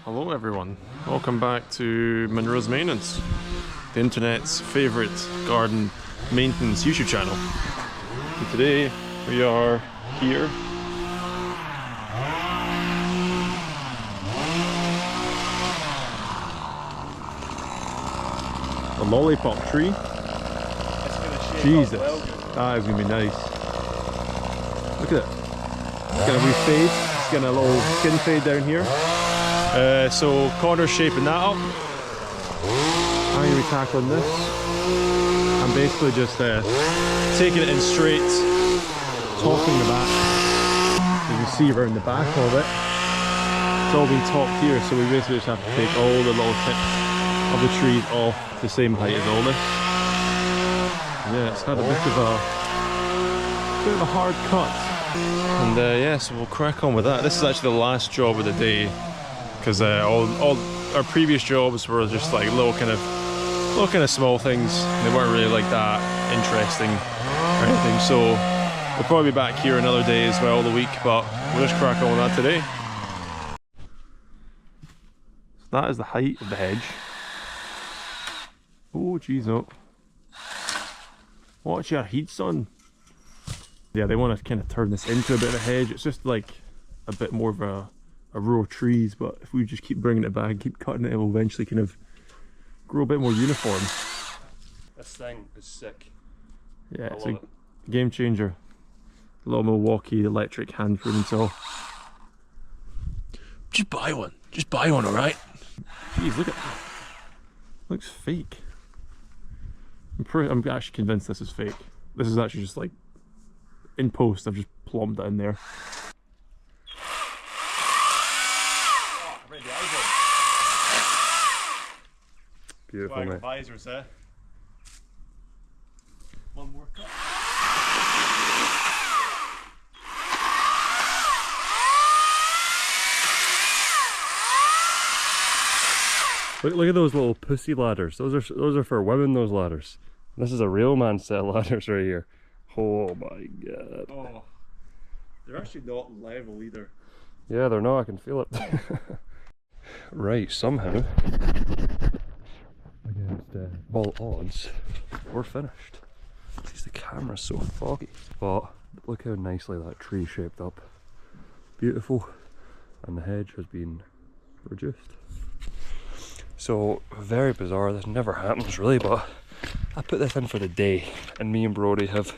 Hello everyone, welcome back to Munros Maintenance, the internet's favourite garden maintenance YouTube channel. And today we are here a lollipop tree. Jesus, that is going to be nice. Look at it, it's got a wee fade, it's got a little skin fade down here. So Connor's shaping that up. I'm going to be tackling this. I'm basically just taking it in straight, topping the back. You can see around the back of it. It's all been topped here, so we basically just have to take all the little tips of the trees off the same height as all this. Yeah, it's had a bit of a hard cut. And yeah, so we'll crack on with that. This is actually the last job of the day, because all our previous jobs were just like little kind of small things. They weren't really like that interesting or anything. So we'll probably be back here another day as well, the week, but we'll just crack on with that today. So that is the height of the hedge. Oh geez, oh. Watch your heat, son. Yeah, they want to kind of turn this into a bit of a hedge. It's just like a bit more of a row of trees, but if we just keep bringing it back, keep cutting it, it will eventually kind of grow a bit more uniform. This thing is sick. Yeah, it's a game changer. A little Milwaukee electric hand pruning saw. Just buy one. Just buy one, alright? Jeez, look at that. Looks fake. I'm actually convinced this is fake. This is actually just like, in post, I've just plombed that in there. Beautiful, mate. Visors, eh? One more cut. Look at those little pussy ladders. Those are for women, those ladders. This is a real man set of ladders right here. Oh my god. Oh, they're actually not level either. Yeah, they're not, I can feel it. Right, somehow, against all odds, we're finished. Jeez, the camera's so foggy. But look how nicely that tree shaped up. Beautiful. And the hedge has been reduced. So, very bizarre, this never happens really, but I put this in for the day, and me and Brody have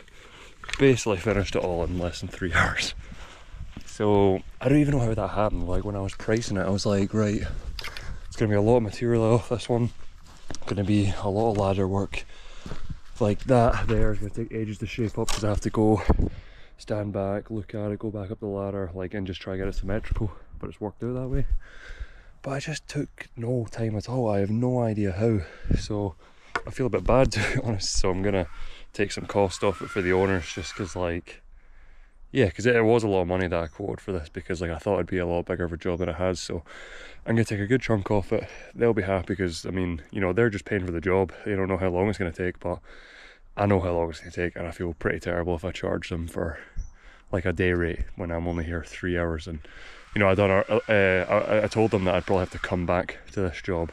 basically finished it all in less than 3 hours. So I don't even know how that happened. Like when I was pricing it, I was like, right, it's gonna be a lot of material off this one, gonna be a lot of ladder work. Like that there is gonna take ages to shape up because I have to go stand back, look at it, go back up the ladder, like, and just try to get it symmetrical, but it's worked out that way. But I just took no time at all. I have no idea how, so I feel a bit bad, to be honest. So I'm gonna take some cost off it for the owners, just because, like, yeah, because it was a lot of money that I quoted for this, because like I thought it'd be a lot bigger of a job than it has. So I'm gonna take a good chunk off it. They'll be happy because, I mean, you know, they're just paying for the job. They don't know how long it's gonna take, but I know how long it's gonna take, and I feel pretty terrible if I charge them for like a day rate when I'm only here 3 hours. And you know, I told them that I'd probably have to come back to this job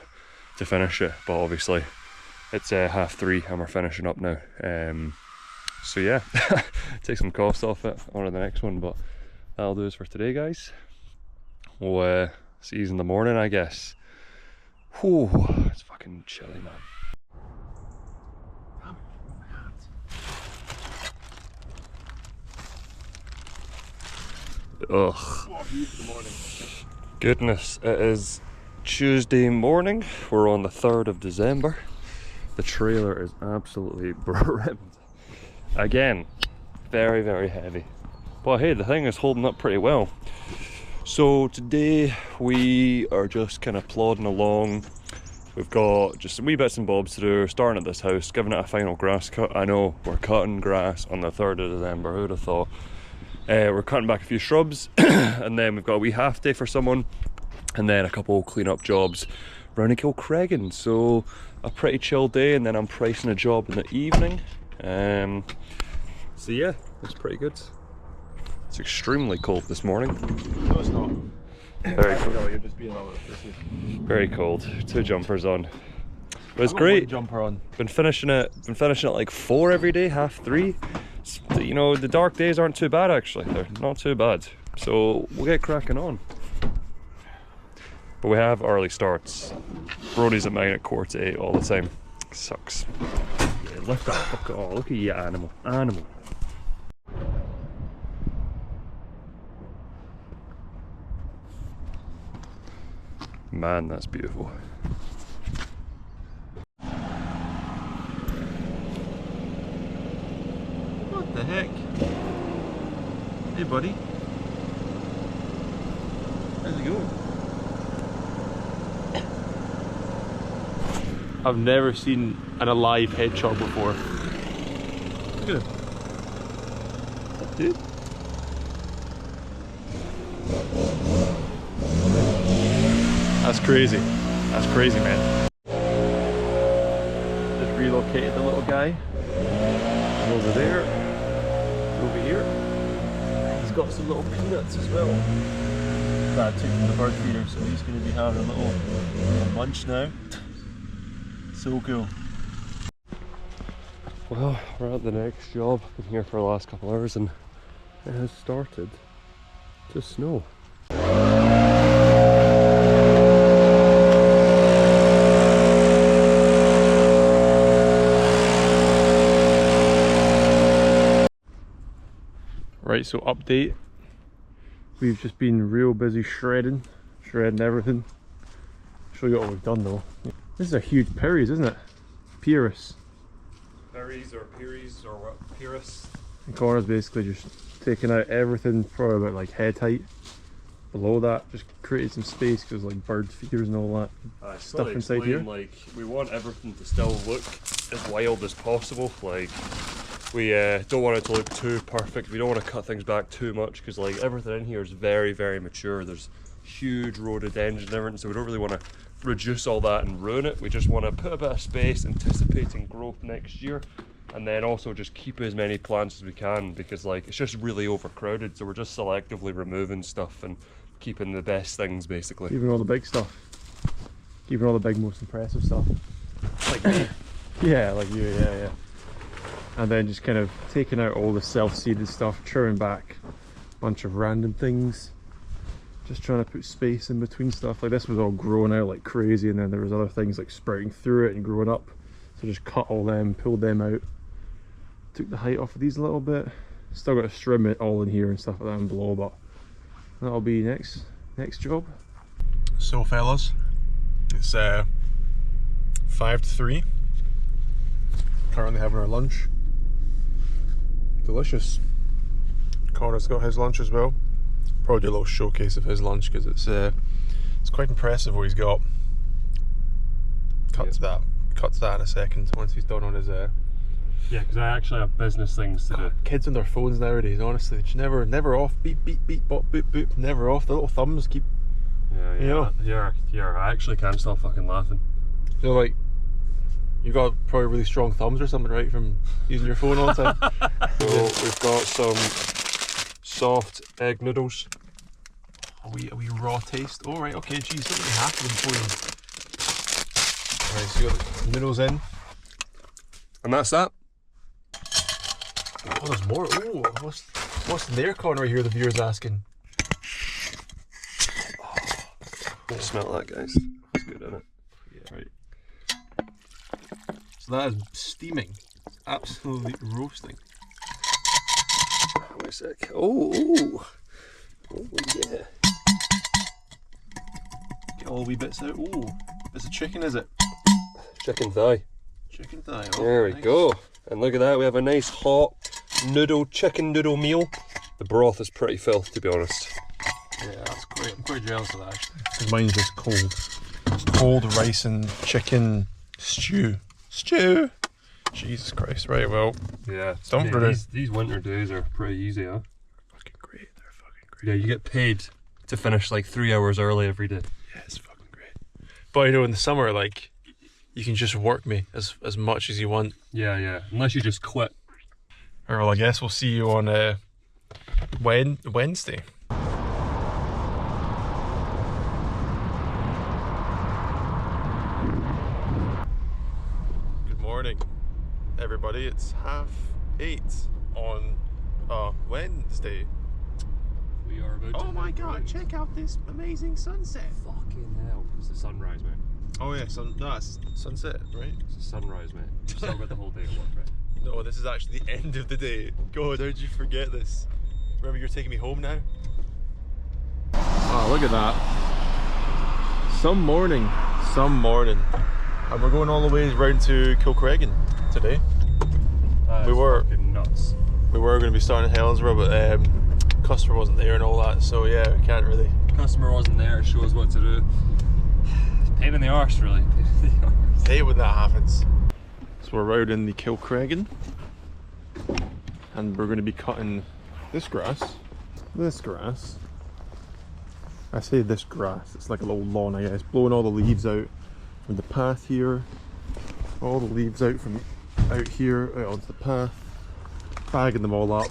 to finish it, but obviously it's 3:30 and we're finishing up now. So yeah, take some cost off it, on to the next one, but that'll do us for today, guys. We'll see you in the morning, I guess. Whew, it's fucking chilly, man. Ugh. Goodness, it is Tuesday morning. We're on the 3rd of December. The trailer is absolutely brimmed. Again, very, very heavy. But hey, the thing is holding up pretty well. So today we are just kind of plodding along. We've got just some wee bits and bobs to do, starting at this house, giving it a final grass cut. I know, we're cutting grass on the 3rd of December, who'd have thought. We're cutting back a few shrubs, and then we've got a wee half day for someone, and then a couple clean up jobs round in Kilcreggan. So a pretty chill day, and then I'm pricing a job in the evening. So yeah, it's pretty good. It's extremely cold this morning. No, it's not. Very cold. No, you're just being a little bit pussy. Very cold. 2 jumpers on. But it's I've got great. one jumper on. Been finishing at like 4 every day, half 3. You know, the dark days aren't too bad actually. They're not too bad. So we'll get cracking on. But we have early starts. Brody's at mine at 7:45 all the time. Sucks. Yeah, lift that fucker. Oh, look at you, animal. Animal. Man, that's beautiful. What the heck? Hey buddy. How's it going? I've never seen an alive hedgehog before. Look at him. That dude. That's crazy. That's crazy, man. Just relocated the little guy. Over there. Over here. He's got some little peanuts as well that I took from the bird feeder, so he's going to be having a little munch now. So cool. Well, we're at the next job. Been here for the last couple hours and it has started to snow. Right, so update. We've just been real busy shredding everything. Show you what we've done though. This is a huge Pyrrhus, isn't it? Pyrrhus. Pyrrhus or Pyrrhus or what? Pyrrhus. And Connor's basically just taking out everything probably about like head height. Below that, just created some space because there's like bird feeders and all that stuff inside here. Like, we want everything to still look as wild as possible. Like, we don't want it to look too perfect. We don't want to cut things back too much because like everything in here is very, very mature. There's huge rhododendron and everything, so we don't really want to reduce all that and ruin it. We just want to put a bit of space, anticipating growth next year, and then also just keep as many plants as we can because like it's just really overcrowded, so we're just selectively removing stuff and keeping the best things basically. Keeping all the big stuff. Keeping all the big, most impressive stuff. Like me. Yeah, like you, yeah. And then just kind of taking out all the self-seeded stuff, trimming back a bunch of random things. Just trying to put space in between stuff. Like this was all growing out like crazy, and then there was other things like sprouting through it and growing up. So just cut all them, pulled them out. Took the height off of these a little bit. Still got to trim it all in here and stuff like that and below, but that'll be next job. So fellas, it's 5 to 3. Currently having our lunch. Delicious. Connor's got his lunch as well. Probably do a little showcase of his lunch because it's quite impressive what he's got. Cut to that in a second once he's done on his yeah, because I actually have business things to do. Kids on their phones nowadays, honestly, it's never off. Beep beep beep bop boop boop. Never off. The little thumbs keep. Yeah. You know? Yeah. I actually can't stop fucking laughing. You know, like you got probably really strong thumbs or something, right, from using your phone all the time. So we've got some soft egg noodles. Are we raw taste? Oh right, okay, geez, look at the half of them for you. Alright, so you got the noodles in. And that's that. Oh, there's more. Oh, what's in their corner here, the viewer's asking? Smell that, guys. It's good, isn't it? Yeah, right. So that is steaming. It's absolutely roasting. Wait a sec. Oh yeah. Get all the wee bits out. Oh, it's a chicken, is it? Chicken thigh. Chicken thigh. Oh, There we nice. go. And look at that, we have a nice hot chicken noodle meal. The broth is pretty filth, to be honest. Yeah, that's great. I'm quite jealous of that actually. Because mine's just cold. Cold rice and chicken stew. Jesus Christ. Right, well. Yeah. Don't do these winter days are pretty easy, huh? Fucking great. They're fucking great. Yeah, you get paid to finish like 3 hours early every day. Yeah, it's fucking great. But you know, in the summer, like, you can just work me as much as you want. Yeah. Unless you just quit. Or well, I guess we'll see you on Wednesday. everybody, it's 8:30 on Wednesday. We are about Oh my god, check out this amazing sunset. Fucking hell. It's a sunrise, mate. Oh yeah, no, it's sunset, right? It's a sunrise, mate. We've still got the whole day to work, right? No, this is actually the end of the day. God, how did you forget this? Remember, you're taking me home now? Oh, look at that. Some morning. And we're going all the way round to Kilcreggan today. We were fucking nuts. We were going to be starting in Helensburgh, but customer wasn't there and all that, so yeah, we can't really. Customer wasn't there to show us what to do. Pain in the arse, really. Pain in the arse. Hate when that happens. So we're out in the Kilcreggan, and we're going to be cutting this grass. I say this grass, it's like a little lawn, I guess. Blowing all the leaves out from the path here. All the leaves out from out here, out onto the path. Bagging them all up.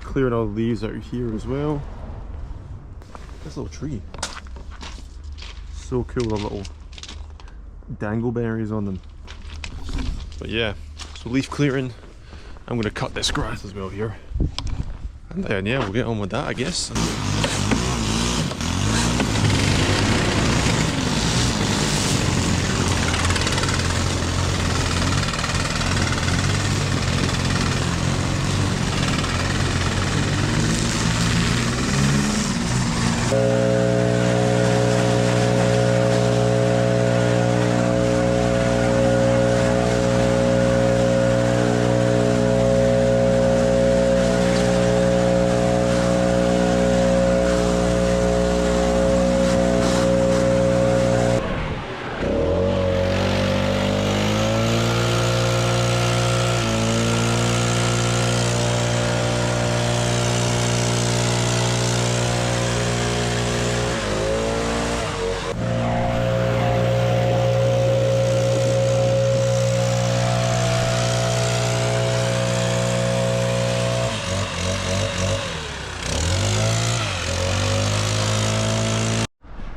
Clearing all the leaves out here as well. This little tree. So cool, the little dangleberries on them. But yeah, so leaf clearing. I'm going to cut this grass as well here. And then yeah, we'll get on with that, I guess.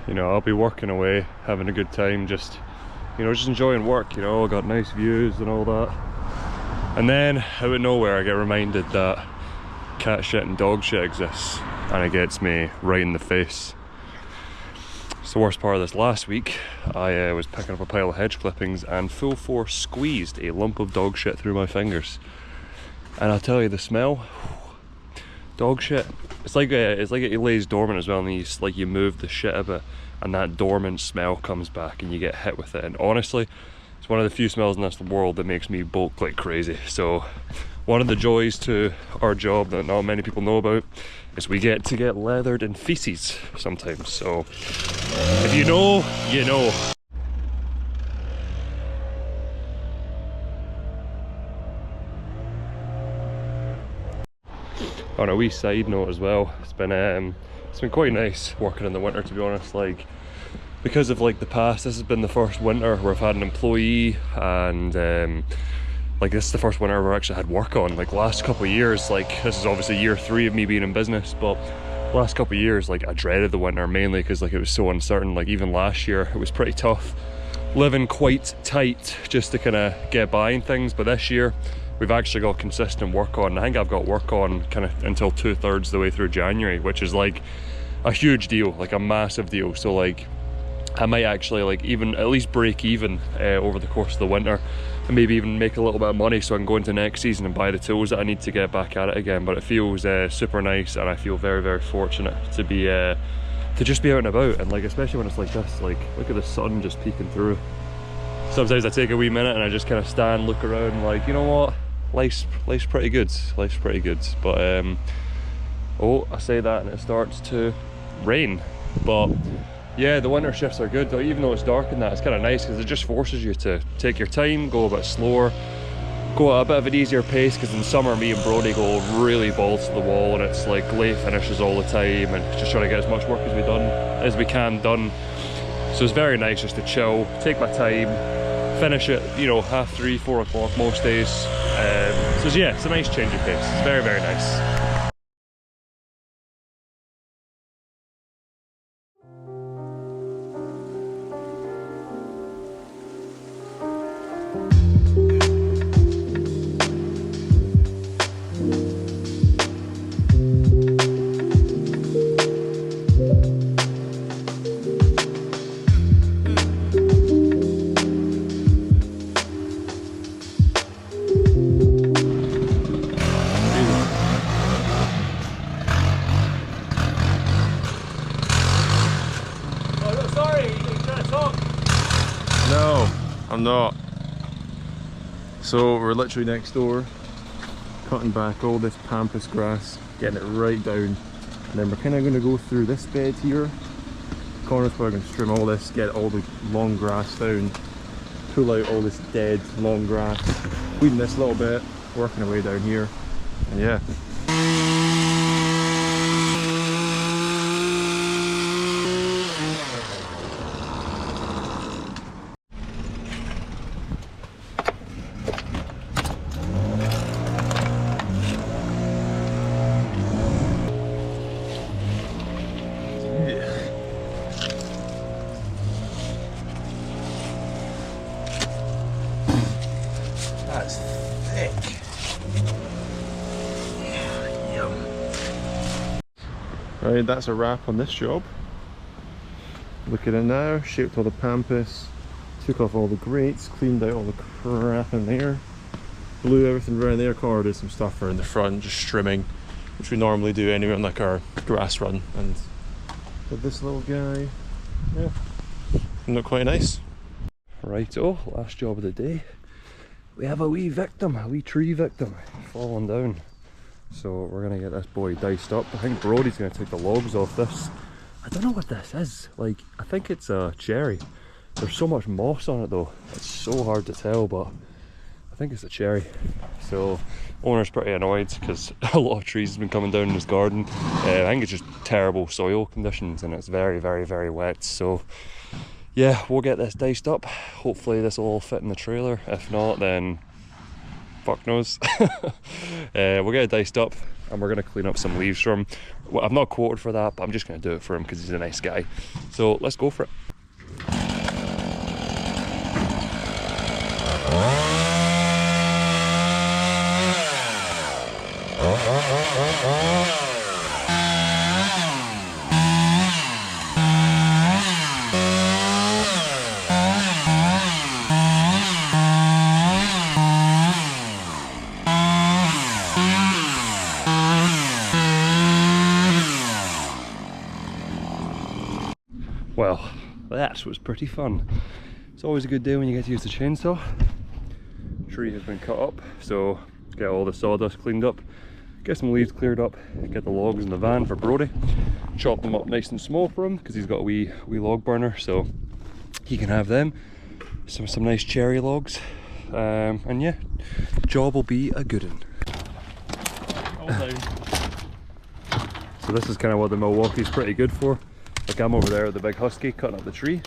You know, I'll be working away, having a good time, just enjoying work, you know, got nice views and all that. And then, out of nowhere, I get reminded that cat shit and dog shit exists, and it gets me right in the face. It's the worst part of this. Last week, I was picking up a pile of hedge clippings and full force squeezed a lump of dog shit through my fingers. And I'll tell you, the smell, dog shit, it's like it lays dormant as well, and you move the shit a bit, and that dormant smell comes back and you get hit with it. And honestly, it's one of the few smells in this world that makes me bulk like crazy. So one of the joys to our job that not many people know about is we get to get leathered in feces sometimes. So if you know, you know. On a wee side note as well, it's been quite nice working in the winter, to be honest. Like, because of like the past, this has been the first winter where I've had an employee, and like this is the first winter where I actually had work on. Like last couple of years, like this is obviously year 3 of me being in business, but last couple of years, like I dreaded the winter mainly because like it was so uncertain. Like even last year, it was pretty tough, living quite tight just to kind of get by and things. But this year, we've actually got consistent work on. I think I've got work on kind of until 2/3 the way through January, which is like a huge deal, like a massive deal. So like I might actually like even at least break even over the course of the winter, and maybe even make a little bit of money so I can go into next season and buy the tools that I need to get back at it again. But it feels super nice, and I feel very, very fortunate to be to just be out and about, and like especially when it's like this, like look at the sun just peeking through. Sometimes I take a wee minute and I just kind of stand, look around, like, you know what, life's pretty good, but oh, I say that and it starts to rain. But yeah, the winter shifts are good though. Even though it's dark and that, it's kind of nice because it just forces you to take your time, go a bit slower, go at a bit of an easier pace, because in summer me and Brody go really balls to the wall, and it's like late finishes all the time and just trying to get as much work as we can done. So it's very nice just to chill, take my time, finish it, you know, 3:30, 4 o'clock most days. So yeah, it's a nice change of pace. It's very, very nice. No, I'm not. So we're literally next door, cutting back all this pampas grass, getting it right down, and then we're kind of going to go through this bed here. Corners where we're going to trim all this, get all the long grass down, pull out all this dead long grass, weeding this a little bit, working our way down here, and yeah. That's thick. Yum. Right, that's a wrap on this job. Look at it now, shaped all the pampas, took off all the grates, cleaned out all the crap in there, blew everything around there, cornered some stuff around the front, just trimming, which we normally do anyway on like our grass run. And did this little guy, yeah, look quite nice. Right, oh, last job of the day. We have a wee victim, a wee tree victim, falling down. So we're gonna get this boy diced up. I think Brody's gonna take the logs off this. I don't know what this is. Like, I think it's a cherry. There's so much moss on it though. It's so hard to tell, but I think it's a cherry. So owner's pretty annoyed because a lot of trees have been coming down in his garden. I think it's just terrible soil conditions and it's very, very, very wet. So yeah, we'll get this diced up. Hopefully this will all fit in the trailer. If not, then fuck knows. We'll get it diced up and we're going to clean up some leaves for him. Well, I'm not quoted for that, but I'm just going to do it for him because he's a nice guy. So let's go for it. Well, that was pretty fun. It's always a good day when you get to use the chainsaw. Tree has been cut up, so get all the sawdust cleaned up, get some leaves cleared up, get the logs in the van for Brody, chop them up nice and small for him because he's got a wee log burner, so he can have them. Some nice cherry logs, and yeah, job will be a good one. All down. So this is kind of what the Milwaukee's pretty good for. Like, I'm over there with the big husky cutting up the tree.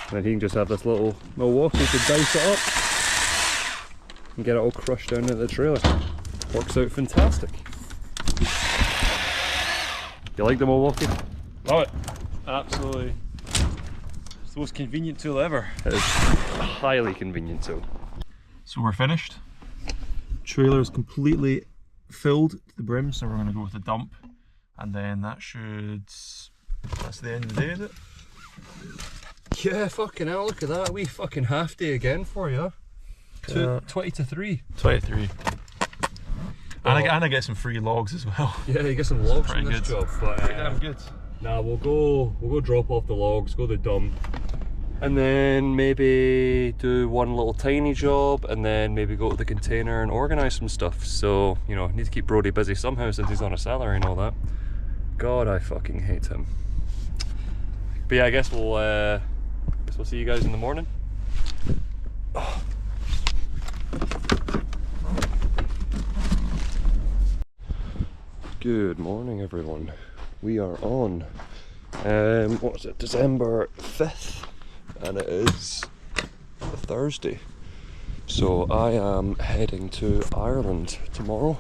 And then he can just have this little Milwaukee to dice it up and get it all crushed down into the trailer. Works out fantastic. You like the Milwaukee? Love it. Absolutely. It's the most convenient tool ever. It is a highly convenient tool. So we're finished. Trailer is completely filled to the brim, so we're going to go with a dump. And then that's the end of the day, is it? Yeah, fucking hell, look at that. We fucking half day again for you. 20 to 3. 23. And I get some free logs as well. Yeah, you get some logs from this good. job. But, Pretty damn good. nah, we'll go drop off the logs, go to the dump. And then maybe do one little tiny job and then maybe go to the container and organise some stuff. So, you know, need to keep Brody busy somehow since he's on a salary and all that. God, I fucking hate him. But yeah, I guess we'll see you guys in the morning. Oh. Good morning, everyone. We are on, what's it, December 5th, and it is a Thursday. So I am heading to Ireland tomorrow.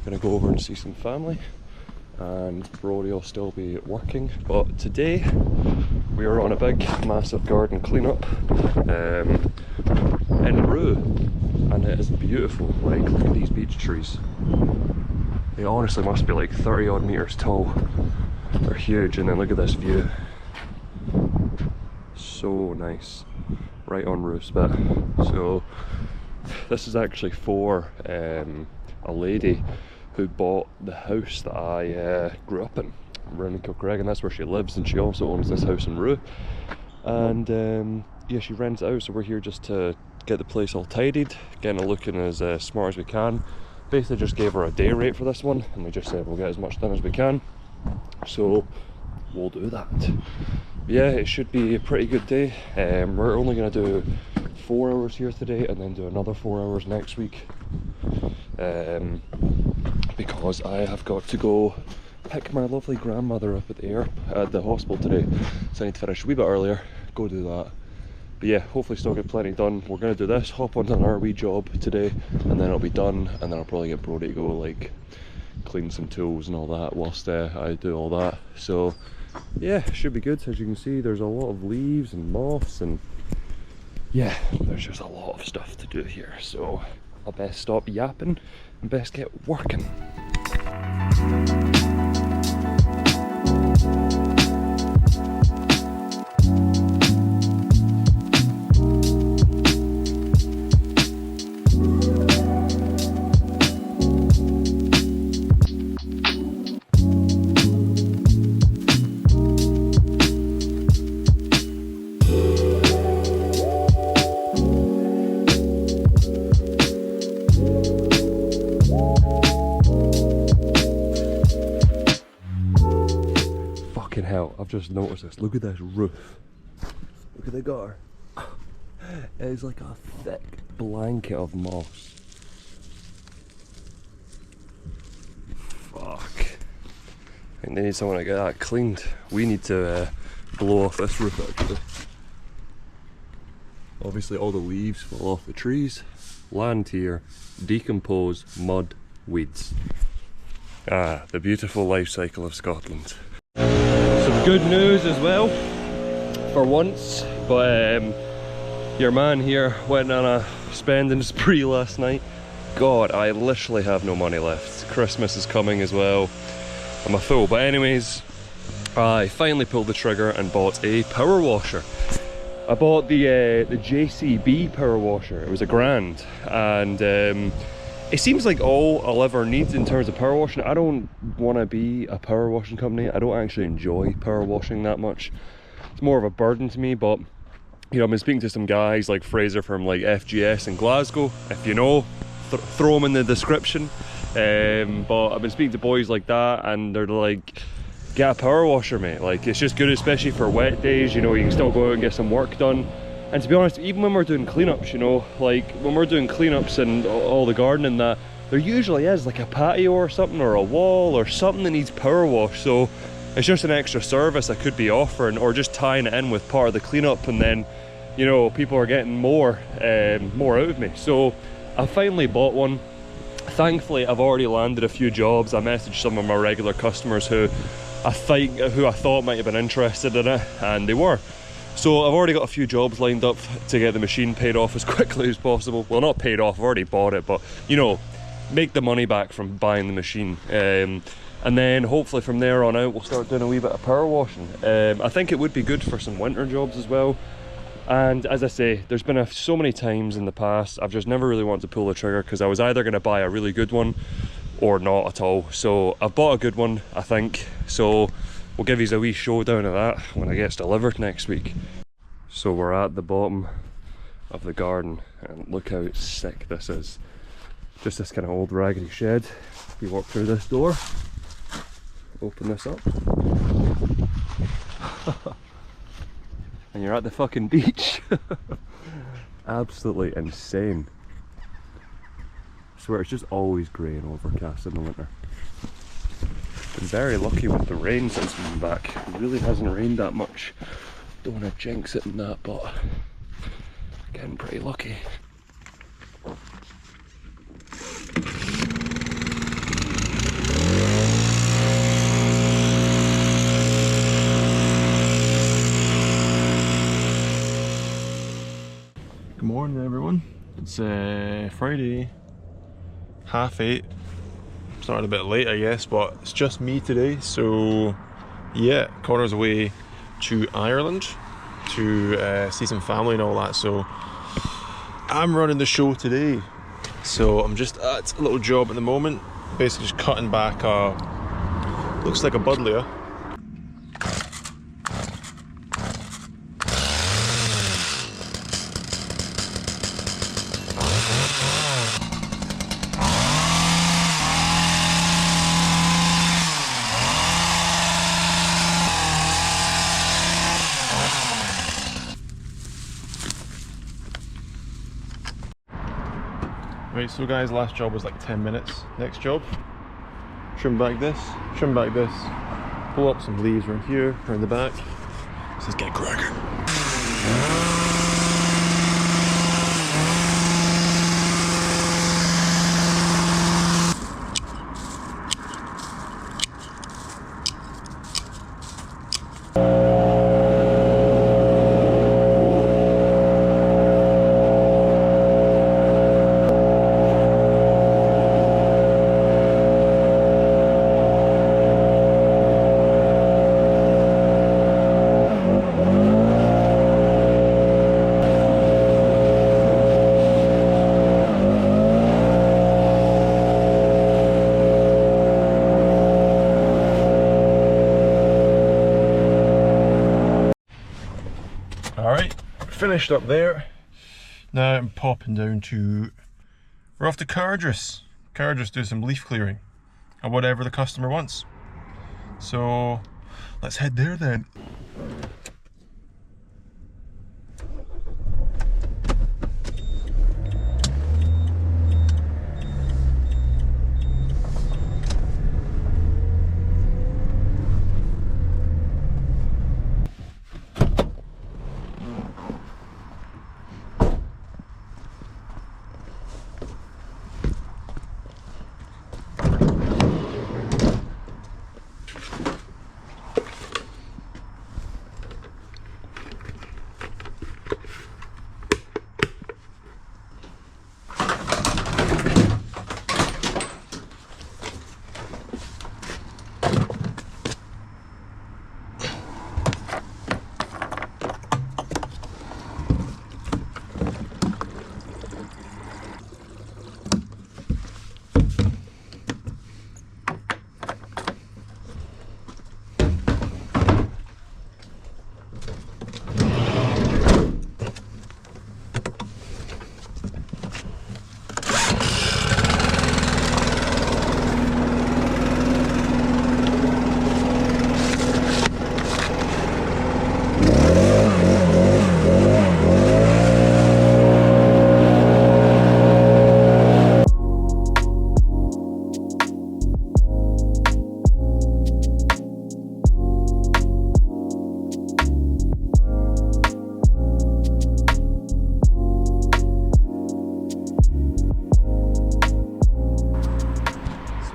Gonna go over and see some family, and Brody will still be working. But today we are on a big, massive garden cleanup in Rue, and it is beautiful. Like, look at these beech trees. They honestly must be like 30 odd meters tall. They're huge, and then look at this view. So nice. Right on Rue's bit. So this is actually for a lady who bought the house that I grew up in. around in Kilcraig, and that's where she lives, and she also owns this house in Rue. And yeah, she rents it out, so we're here just to get the place all tidied, getting it looking as smart as we can. Basically just gave her a day rate for this one, and we just said we'll get as much done as we can, so we'll do that. Yeah, it should be a pretty good day. We're only going to do 4 hours here today and then do another 4 hours next week, because I have got to go pick my lovely grandmother up at the hospital today, so I need to finish a wee bit earlier, go do that. But yeah, hopefully still get plenty done. We're going to do this, hop onto our wee job today, and then it'll be done, and then I'll probably get Brody to go like clean some tools and all that whilst I do all that. So yeah, should be good. As you can see, there's a lot of leaves and moss, and yeah, there's just a lot of stuff to do here. So I'll best stop yapping and best get working. Hell, I've just noticed this. Look at this roof. Look at the gutter. It is like a thick blanket of moss. Fuck. I think they need someone to get that cleaned. We need to blow off this roof actually. Obviously all the leaves fall off the trees. Land here, decompose, mud, weeds. Ah, the beautiful life cycle of Scotland. Some good news as well, for once, but your man here went on a spending spree last night. God, I literally have no money left. Christmas is coming as well. I'm a fool, but anyways, I finally pulled the trigger and bought a power washer. I bought the JCB power washer. It was £1,000, and it seems like all I'll ever need in terms of power washing. I don't want to be a power washing company. I don't actually enjoy power washing that much. It's more of a burden to me, but you know, I've been speaking to some guys like Fraser from like FGS in Glasgow. If you know, throw them in the description. But I've been speaking to boys like that, and they're like, get a power washer, mate. Like, it's just good, especially for wet days. You know, you can still go out and get some work done. And to be honest, even when we're doing cleanups, you know, like when we're doing cleanups and all the gardening, that there usually is like a patio or something, or a wall or something that needs power wash. So it's just an extra service I could be offering, or just tying it in with part of the cleanup, and then, you know, people are getting more out of me. So I finally bought one. Thankfully, I've already landed a few jobs. I messaged some of my regular customers who I thought might have been interested in it, and they were. So I've already got a few jobs lined up to get the machine paid off as quickly as possible. Well, not paid off, I've already bought it, but you know, make the money back from buying the machine. And then hopefully from there on out, we'll start doing a wee bit of power washing. I think it would be good for some winter jobs as well. And as I say, there's been so many times in the past I've just never really wanted to pull the trigger, because I was either going to buy a really good one or not at all. So I've bought a good one, I think. So we'll give you a wee showdown of that when it gets delivered next week. So we're at the bottom of the garden, and look how sick this is. Just this kind of old raggedy shed. You walk through this door, open this up, and you're at the fucking beach. Absolutely insane. I swear it's just always grey and overcast in the winter. Been very lucky with the rain since we've been back. It really hasn't rained that much. Don't want to jinx it and that, but getting pretty lucky. Good morning, everyone. It's Friday, 8:30. Started a bit late, I guess, but it's just me today. So yeah, Connor's away to Ireland to see some family and all that. So I'm running the show today. So I'm just at a little job at the moment, basically just cutting back looks like a buddleia, Right, so guys, last job was like 10 minutes. Next job, trim back this, pull up some leaves around here, around the back. So let's get cracking. Alright, finished up there. Now I'm popping down to, we're off to Cardress. Cardress, do some leaf clearing, or whatever the customer wants. So, let's head there then.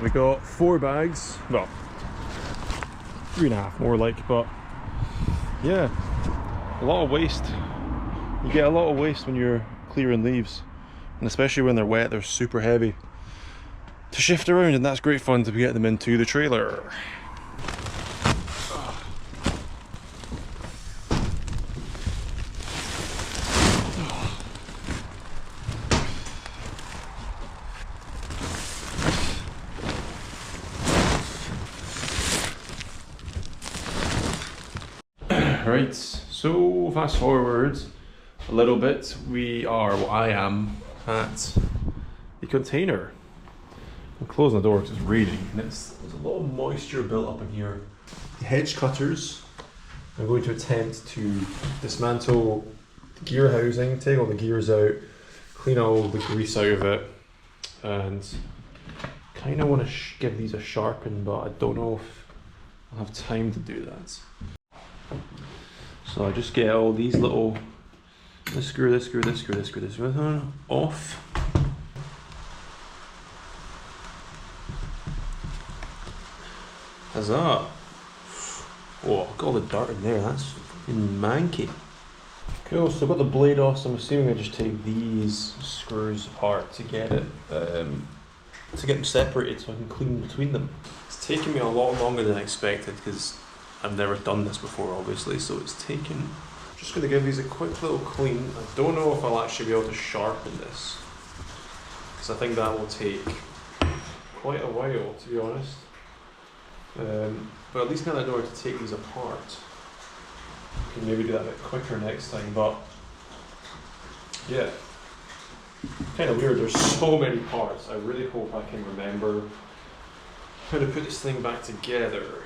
We got 4 bags, well, 3.5 more like, but yeah, a lot of waste. You get a lot of waste when you're clearing leaves, and especially when they're wet, they're super heavy to shift around, and that's great fun to get them into the trailer. Right, so fast forward a little bit, I am at the container. I'm closing the door because it's raining, and there's a lot of moisture built up in here. The hedge cutters, I'm going to attempt to dismantle the gear housing, take all the gears out, clean all the grease out of it, and kind of want to give these a sharpen, but I don't know if I'll have time to do that. So I just get all these little, this screw one off. Huzzah! Oh, got all the dirt in there, that's fucking manky. Cool, so I've got the blade off, so I'm assuming I just take these screws apart to get it, to get them separated so I can clean between them. It's taken me a lot longer than I expected because I've never done this before, obviously, so it's taken. Just going to give these a quick little clean. I don't know if I'll actually be able to sharpen this, because I think that will take quite a while, to be honest. But at least now that I know how to take these apart, I can maybe do that a bit quicker next time. But yeah, kind of weird. There's so many parts. I really hope I can remember how to put this thing back together.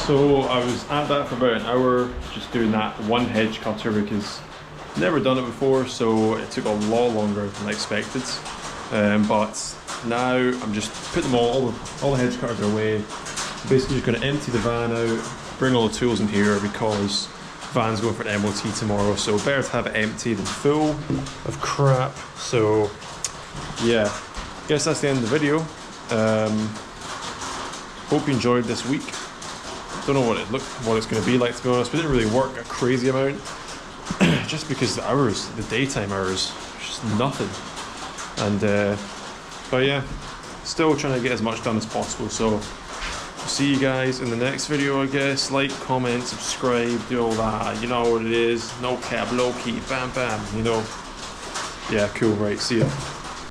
So I was at that for about an hour, just doing that one hedge cutter because Never done it before, so it took a lot longer than I expected. But now I'm just putting them all the hedge cutters are away. Basically just going to empty the van out, bring all the tools in here because van's going for an MOT tomorrow, so better to have it empty than full of crap. So yeah, guess that's the end of the video. Hope you enjoyed this week. Don't know what it's going to be like, to be honest. We didn't really work a crazy amount just because the hours, the daytime hours, just nothing. And but yeah, still trying to get as much done as possible. So see you guys in the next video, I guess. Like, comment, subscribe, do all that. You know what it is. No cap, low key, bam bam. You know. Yeah, cool. Right. See ya.